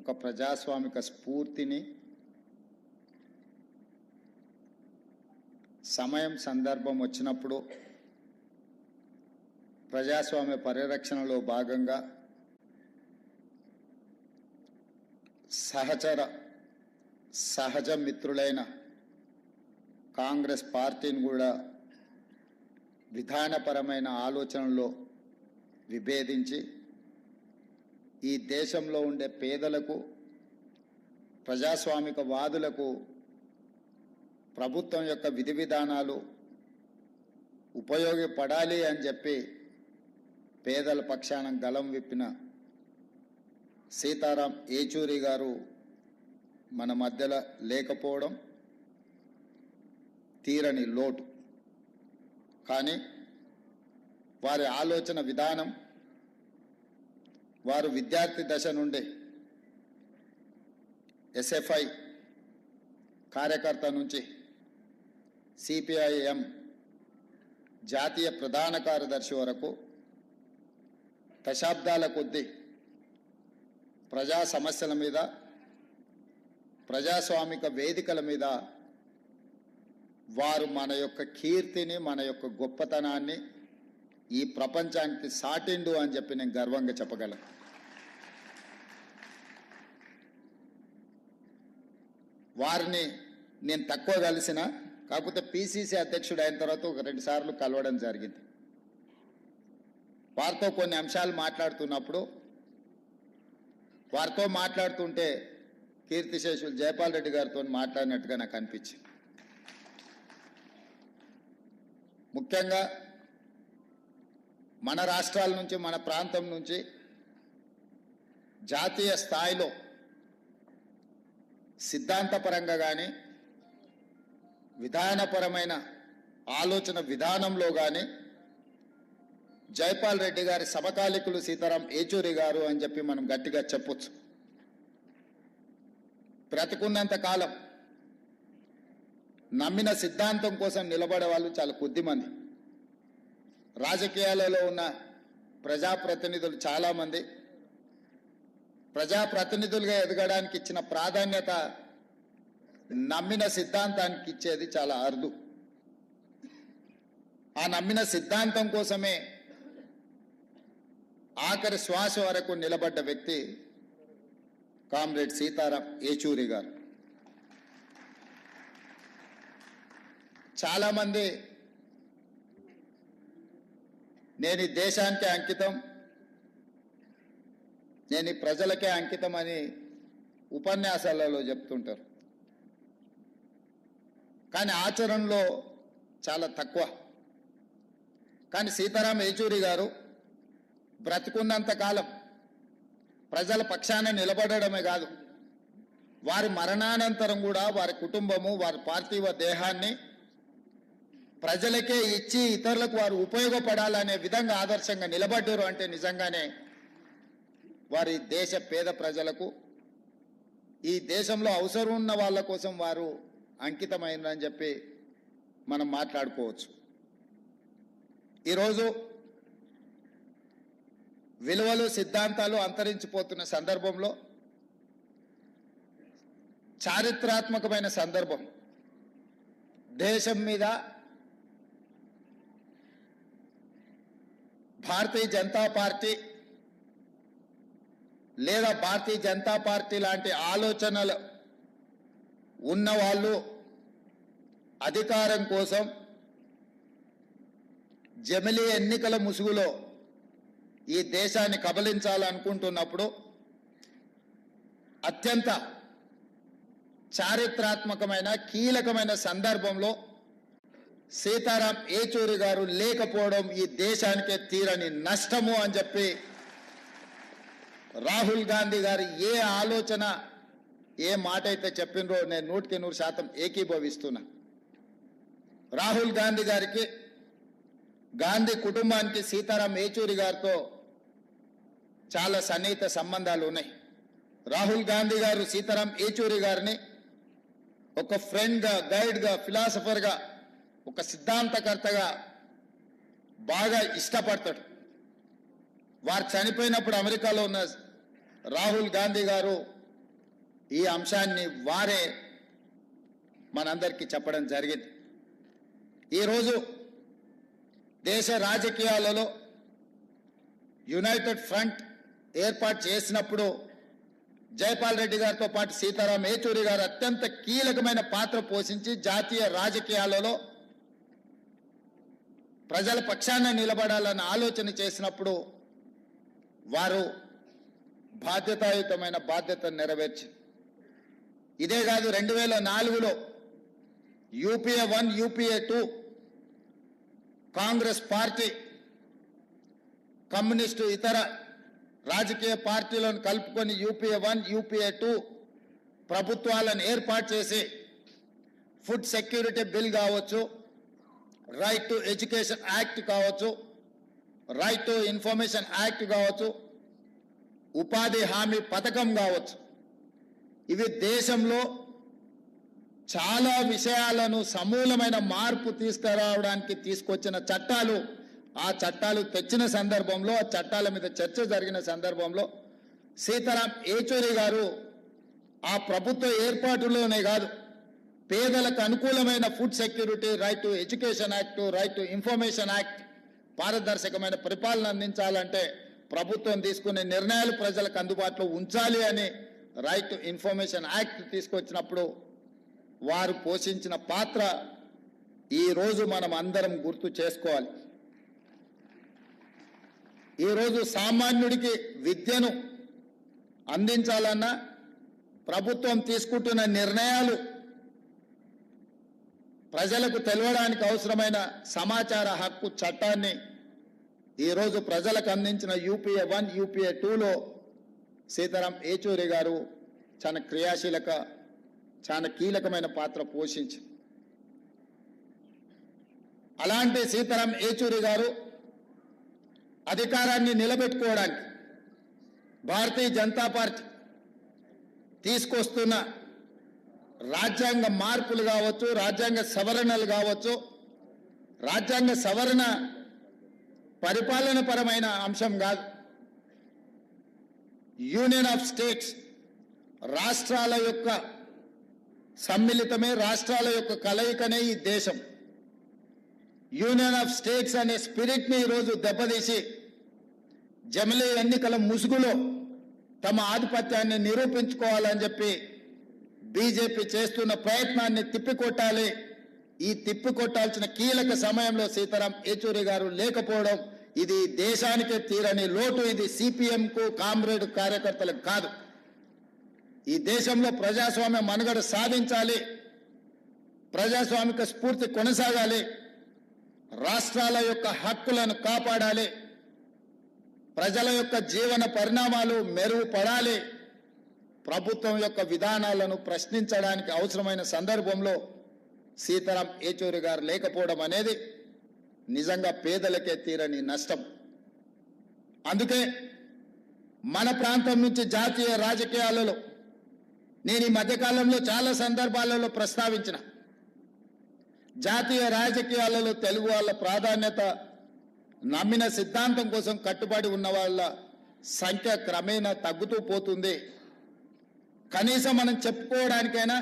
ఒక ప్రజాస్వామిక స్ఫూర్తిని సమయం సందర్భం వచ్చినప్పుడు ప్రజాస్వామ్య పరిరక్షణలో భాగంగా సహజ మిత్రులైన కాంగ్రెస్ పార్టీని కూడా విధానపరమైన ఆలోచనల్లో విభేదించి ఈ దేశంలో ఉండే పేదలకు ప్రజాస్వామిక వాదులకు ప్రభుత్వం యొక్క విధి విధానాలు ఉపయోగపడాలి అని చెప్పి పేదల పక్షాన గలం విప్పిన సీతారాం ఏచూరి గారు మన మధ్యలో లేకపోవడం తీరని లోటు. కానీ వారి ఆలోచన విధానం, వారు విద్యార్థి దశ నుండి ఎస్ఎఫ్ఐ కార్యకర్త నుంచి సిపిఐఎం జాతీయ ప్రధాన కార్యదర్శి వరకు దశాబ్దాల కొద్దీ ప్రజా సమస్యల మీద, ప్రజాస్వామిక వేదికల మీద వారు మన యొక్క కీర్తిని, మన యొక్క గొప్పతనాన్ని ఈ ప్రపంచానికి సాటిండు అని చెప్పి నేను గర్వంగా చెప్పగలను. వారిని నేను తక్కువ కలిసిన, కాకపోతే పిసిసి అధ్యక్షుడు అయిన తర్వాత ఒక 2 సార్లు కలవడం జరిగింది. వారితో కొన్ని అంశాలు మాట్లాడుతున్నప్పుడు, వారితో మాట్లాడుతుంటే కీర్తిశేషులు జయపాల్ రెడ్డి గారితో మాట్లాడినట్టుగా నాకు అనిపించింది. ముఖ్యంగా మన రాష్ట్రాల నుంచి, మన ప్రాంతం నుంచి జాతీయ స్థాయిలో సిద్ధాంతపరంగా కానీ, విధానపరమైన ఆలోచన విధానంలో కానీ జైపాల్ రెడ్డి గారి సమకాలికులు సీతారాం ఏచూరి గారు అని చెప్పి మనం గట్టిగా చెప్పొచ్చు. బ్రతికున్నంత కాలం నమ్మిన సిద్ధాంతం కోసం నిలబడే వాళ్ళు చాలా కొద్దిమంది. రాజకీయాలలో ఉన్న ప్రజాప్రతినిధులు చాలామంది ప్రజాప్రతినిధులుగా ఎదగడానికి ఇచ్చిన ప్రాధాన్యత నమ్మిన సిద్ధాంతానికి ఇచ్చేది చాలా అరుదు. ఆ నమ్మిన సిద్ధాంతం కోసమే ఆఖరి శ్వాస వరకు నిలబడ్డ వ్యక్తి కామ్రేడ్ సీతారాం ఏచూరి గారు. చాలామంది నేను ఈ దేశానికే అంకితం, నేను ఈ ప్రజలకే అంకితం అని ఉపన్యాసాలలో చెప్తుంటారు. కానీ ఆచరణలో చాలా తక్కువ. కానీ సీతారాం ఏచూరి గారు బ్రతికున్నంత కాలం ప్రజల పక్షాన నిలబడమే కాదు, వారి మరణానంతరం కూడా వారి కుటుంబము, వారి పార్థివ దేహాన్ని ప్రజలకే ఇచ్చి ఇతరులకు వారు ఉపయోగపడాలనే విధంగా ఆదర్శంగా నిలబడ్డారు. అంటే నిజంగానే వారి దేశ పేద ప్రజలకు, ఈ దేశంలో అవసరం ఉన్న వాళ్ళ కోసం వారు అంకితమైనని చెప్పి మనం మాట్లాడుకోవచ్చు. ఈరోజు విలువలు, సిద్ధాంతాలు అంతరించిపోతున్న సందర్భంలో, చారిత్రాత్మకమైన సందర్భం, దేశం మీద భారతీయ జనతా పార్టీ లేదా భారతీయ జనతా పార్టీ లాంటి ఆలోచనలు ఉన్నవాళ్ళు అధికారం కోసం జమిలీ ఎన్నికల ముసుగులో ఈ దేశాన్ని కబలించాలనుకుంటున్నప్పుడు అత్యంత చారిత్రాత్మకమైన కీలకమైన సందర్భంలో సీతారాం ఏచూరి గారు లేకపోవడం ఈ దేశానికే తీరని నష్టము అని చెప్పి రాహుల్ గాంధీ గారు ఏ ఆలోచన, ఏ మాట అయితే చెప్పినరో నేను 100% ఏకీభవిస్తున్నా. రాహుల్ గాంధీ గారికి, గాంధీ కుటుంబానికి సీతారాం ఏచూరి గారితో చాలా సన్నిహిత సంబంధాలు ఉన్నాయి. రాహుల్ గాంధీ గారు సీతారాం ఏచూరి గారిని ఒక ఫ్రెండ్గా, గైడ్గా, ఫిలాసఫర్గా, ఒక సిద్ధాంతకర్తగా బాగా ఇష్టపడతాడు. వారు చనిపోయినప్పుడు అమెరికాలో ఉన్న రాహుల్ గాంధీ గారు ఈ అంశాన్ని వారే మనందరికీ చెప్పడం జరిగింది. ఈరోజు దేశ రాజకీయాలలో యునైటెడ్ ఫ్రంట్ ఏర్పాటు చేసినప్పుడు జైపాల్ రెడ్డి గారితో పాటు సీతారాం ఏచూరి గారు అత్యంత కీలకమైన పాత్ర పోషించి జాతీయ రాజకీయాలలో ప్రజల పక్షాన నిలబడాలన్న ఆలోచన చేసినప్పుడు వారు బాధ్యతాయుతమైన బాధ్యతను నెరవేర్చి ఇదే కాదు 2004లో UPA 1 UPA 2 Congress party communist ఇతర రాజకీయ పార్టీలను కలుపుకొని యూపీఏ 1 యూపీఏ 2 ప్రభుత్వాలను ఏర్పాటు చేసి ఫుడ్ సెక్యూరిటీ బిల్ కావచ్చు, రైట్ టు ఎడ్యుకేషన్ యాక్ట్ కావచ్చు, రైట్ టు ఇన్ఫర్మేషన్ యాక్ట్ కావచ్చు, ఉపాధి హామీ పథకం కావచ్చు, ఇవి దేశంలో చాలా విషయాలను సమూలమైన మార్పు తీసుకురావడానికి తీసుకొచ్చిన చట్టాలు. ఆ చట్టాలు తెచ్చిన సందర్భంలో, ఆ చట్టాల మీద చర్చ జరిగిన సందర్భంలో సీతారాం ఏచూరి గారు ఆ ప్రభుత్వ ఏర్పాటులోనే కాదు, పేదలకు అనుకూలమైన food security, right to education act, right to information act, పారదర్శకమైన పరిపాలన అందించాలంటే ప్రభుత్వం తీసుకునే నిర్ణయాలు ప్రజలకు అందుబాటులో ఉంచాలి అని రైట్ టు ఇన్ఫర్మేషన్ యాక్ట్ తీసుకొచ్చినప్పుడు వారు పోషించిన పాత్ర ఈరోజు మనం అందరం గుర్తు చేసుకోవాలి. ఈరోజు సామాన్యుడికి విద్యను అందించాలన్నా ప్రభుత్వం తీసుకుంటున్న నిర్ణయాలు ప్రజలకు తెలవడానికి అవసరమైన సమాచార హక్కు చట్టాన్ని ఈరోజు ప్రజలకు అందించిన యూపీఏ 1 యూపీఏ 2లో సీతారాం ఏచూరి గారు చాలా కీలకమైన పాత్ర పోషించి, అలాంటి సీతారాం ఏచూరి గారు అధికారాన్ని నిలబెట్టుకోవడానికి భారతీయ జనతా పార్టీ తీసుకొస్తున్న రాజ్యాంగ మార్పులు కావచ్చు, రాజ్యాంగ సవరణలు కావచ్చు, రాజ్యాంగ సవరణ పరిపాలన పరమైన అంశం కాదు, యూనియన్ ఆఫ్ స్టేట్స్, రాష్ట్రాల యొక్క సమ్మిళితమే, రాష్ట్రాల యొక్క కలయికనే ఈ దేశం. యూనియన్ ఆఫ్ స్టేట్స్ అనే స్పిరిట్ని ఈరోజు దెబ్బతీసి జమిలీ ఎన్నికల ముసుగులో తమ ఆధిపత్యాన్ని నిరూపించుకోవాలని చెప్పి బీజేపీ చేస్తున్న ప్రయత్నాన్ని తిప్పికొట్టాలి. ఈ తిప్పికొట్టాల్సిన కీలక సమయంలో సీతారాం ఏచూరి గారు లేకపోవడం ఇది దేశానికే తీరని లోటు. ఇది సిపిఎంకు, కామ్రేడ్ కార్యకర్తలకు కాదు. ఈ దేశంలో ప్రజాస్వామ్య మనుగడ సాధించాలి, ప్రజాస్వామిక స్ఫూర్తి కొనసాగాలి, రాష్ట్రాల యొక్క హక్కులను కాపాడాలి, ప్రజల యొక్క జీవన పరిణామాలు మెరుగుపడాలి, ప్రభుత్వం యొక్క విధానాలను ప్రశ్నించడానికి అవసరమైన సందర్భంలో సీతారాం ఏచూరి గారు లేకపోవడం అనేది నిజంగా పేదలకే తీరని నష్టం. అందుకే మన ప్రాంతం నుంచి జాతీయ రాజకీయాలలో నేను ఈ మధ్యకాలంలో చాలా సందర్భాలలో ప్రస్తావించిన, జాతీయ రాజకీయాలలో తెలుగు వాళ్ళ ప్రాధాన్యత, నమ్మిన సిద్ధాంతం కోసం కట్టుబడి ఉన్న వాళ్ళ సంఖ్య క్రమేణా తగ్గుతూ పోతుంది. కనీసం మనం చెప్పుకోవడానికైనా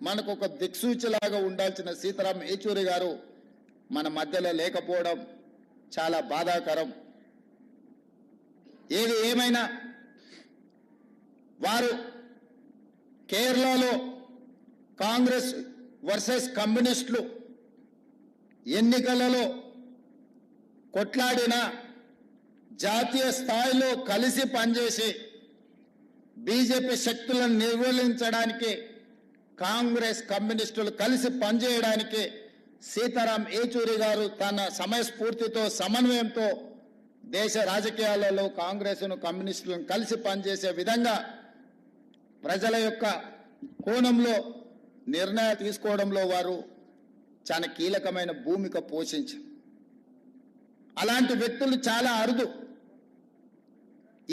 మనకు ఒక దిక్సూచిలాగా ఉండాల్సిన సీతారాం ఏచూరి గారు మన మధ్యలో లేకపోవడం చాలా బాధాకరం. ఏది ఏమైనా వారు కేరళలో కాంగ్రెస్ వర్సెస్ కమ్యూనిస్టులు ఎన్నికలలో కొట్లాడిన, జాతీయ స్థాయిలో కలిసి పనిచేసి బీజేపీ శక్తులను నిర్మూలించడానికి కాంగ్రెస్ కమ్యూనిస్టులు కలిసి పనిచేయడానికి సీతారాం ఏచూరి గారు తన సమయస్ఫూర్తితో, సమన్వయంతో దేశ రాజకీయాలలో కాంగ్రెస్ను, కమ్యూనిస్టులను కలిసి పనిచేసే విధంగా ప్రజల యొక్క కోణంలో నిర్ణయాలు తీసుకోవడంలో వారు చాలా కీలకమైన భూమిక పోషించారు. అలాంటి వ్యక్తులు చాలా అరుదు.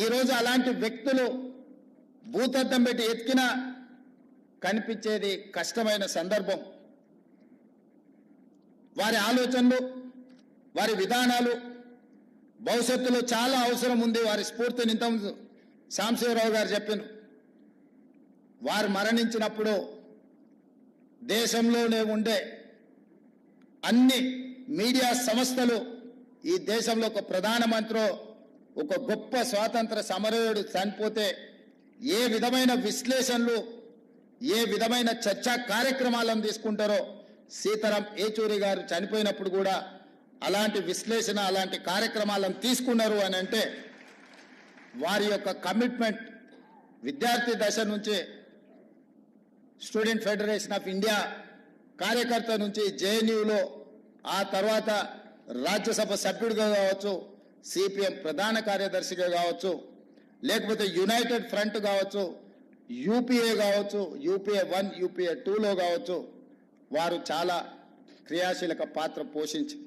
ఈరోజు అలాంటి వ్యక్తులు భూతద్దం పెట్టి ఎత్తికినా కనిపించేది కష్టమైన సందర్భం. వారి ఆలోచనలు, వారి విధానాలు భవిష్యత్తులో చాలా అవసరం ఉంది. వారి స్ఫూర్తిని ఇంతకుముందు సాంబశివరావు గారు చెప్పారు. వారు మరణించినప్పుడు దేశంలోనే ఉండే అన్ని మీడియా సంస్థలు ఈ దేశంలో ఒక ప్రధానమంత్రి ఒక గొప్ప స్వాతంత్ర సమరయోధుడు చనిపోతే ఏ విధమైన విశ్లేషణలు ఏ విధమైన చర్చా కార్యక్రమాలను తీసుకుంటారో సీతారాం ఏచూరి గారు చనిపోయినప్పుడు కూడా అలాంటి విశ్లేషణ అలాంటి కార్యక్రమాలను తీసుకున్నారు అని అంటే వారి యొక్క కమిట్మెంట్ విద్యార్థి దశ నుంచి స్టూడెంట్ ఫెడరేషన్ ఆఫ్ ఇండియా కార్యకర్త నుంచి జేఎన్యూలో ఆ తర్వాత రాజ్యసభ సభ్యుడిగా కావచ్చు సిపిఎం ప్రధాన కార్యదర్శిగా కావచ్చు లేకపోతే యునైటెడ్ ఫ్రంట్ కావచ్చు యూపీఏ కావచ్చు యూపీఏ 1 యూపీఏ 2లో కావచ్చు వారు చాలా క్రియాశీలక పాత్ర పోషించి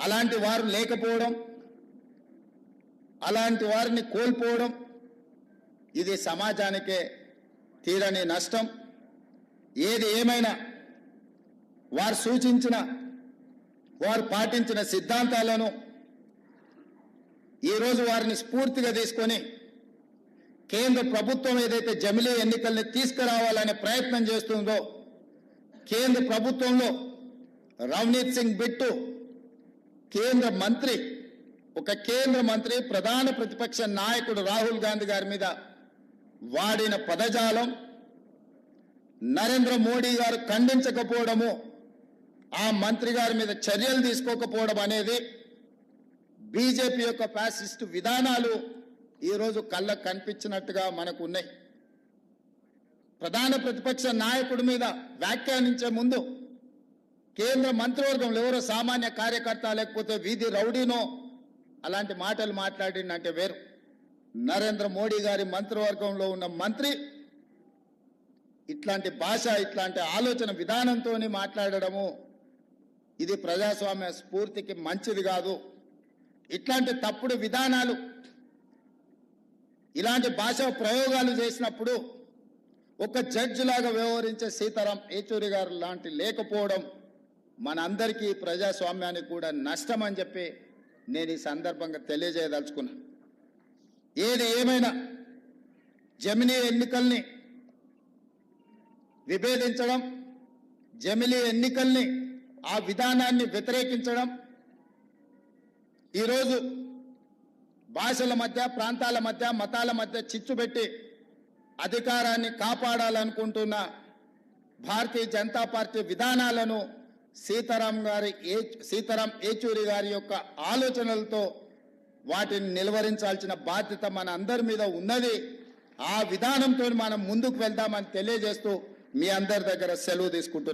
అలాంటి వారు లేకపోవడం అలాంటి వారిని కోల్పోవడం ఇది సమాజానికే తీరని నష్టం. ఏది ఏమైనా వారు సూచించిన వారు పాటించిన సిద్ధాంతాలను ఈరోజు వారిని స్ఫూర్తిగా తీసుకొని కేంద్ర ప్రభుత్వం ఏదైతే జమిలీ ఎన్నికల్ని తీసుకురావాలనే ప్రయత్నం చేస్తుందో కేంద్ర ప్రభుత్వంలో రవనీత్ సింగ్ బిట్టు కేంద్ర మంత్రి ప్రధాన ప్రతిపక్ష నాయకుడు రాహుల్ గాంధీ గారి మీద వాడిన పదజాలం నరేంద్ర మోడీ గారు ఖండించకపోవడము ఆ మంత్రి గారి మీద చర్యలు తీసుకోకపోవడం అనేది బీజేపీ యొక్క ఫ్యాసిస్ట్ విధానాలు ఈరోజు కళ్ళకు కనిపించినట్టుగా మనకు ఉన్నాయి. ప్రధాన ప్రతిపక్ష నాయకుడి మీద వ్యాఖ్యానించే ముందు కేంద్ర మంత్రివర్గంలో ఎవరో సామాన్య కార్యకర్త లేకపోతే వీధి రౌడీనో అలాంటి మాటలు మాట్లాడిందంటే వేరు. నరేంద్ర మోడీ గారి మంత్రివర్గంలో ఉన్న మంత్రి ఇట్లాంటి భాష ఇట్లాంటి ఆలోచన విధానంతో మాట్లాడడము ఇది ప్రజాస్వామ్య స్ఫూర్తికి మంచిది కాదు. ఇట్లాంటి తప్పుడు విధానాలు ఇలాంటి భాషా ప్రయోగాలు చేసినప్పుడు ఒక జడ్జి లాగా వ్యవహరించే సీతారాం ఏచూరి గారు లాంటి లేకపోవడం మనందరికీ ప్రజాస్వామ్యానికి కూడా నష్టం అని చెప్పి నేను ఈ సందర్భంగా తెలియజేయదలుచుకున్నా. ఏది ఏమైనా జమిలీ ఎన్నికల్ని విభేదించడం జమిలీ ఎన్నికల్ని ఆ విధానాన్ని వ్యతిరేకించడం ఈరోజు భాషల మధ్య ప్రాంతాల మధ్య మతాల మధ్య చిచ్చు పెట్టి అధికారాన్ని కాపాడాలనుకుంటున్న భారతీయ జనతా పార్టీ విధానాలను సీతారాం ఏచూరి గారి యొక్క ఆలోచనలతో వాటిని నిలువరించాల్సిన బాధ్యత మన అందరి మీద ఉన్నది. ఆ విధానంతో మనం ముందుకు వెళ్దామని తెలియజేస్తూ మీ అందరి దగ్గర సెలవు తీసుకుంటున్నాను.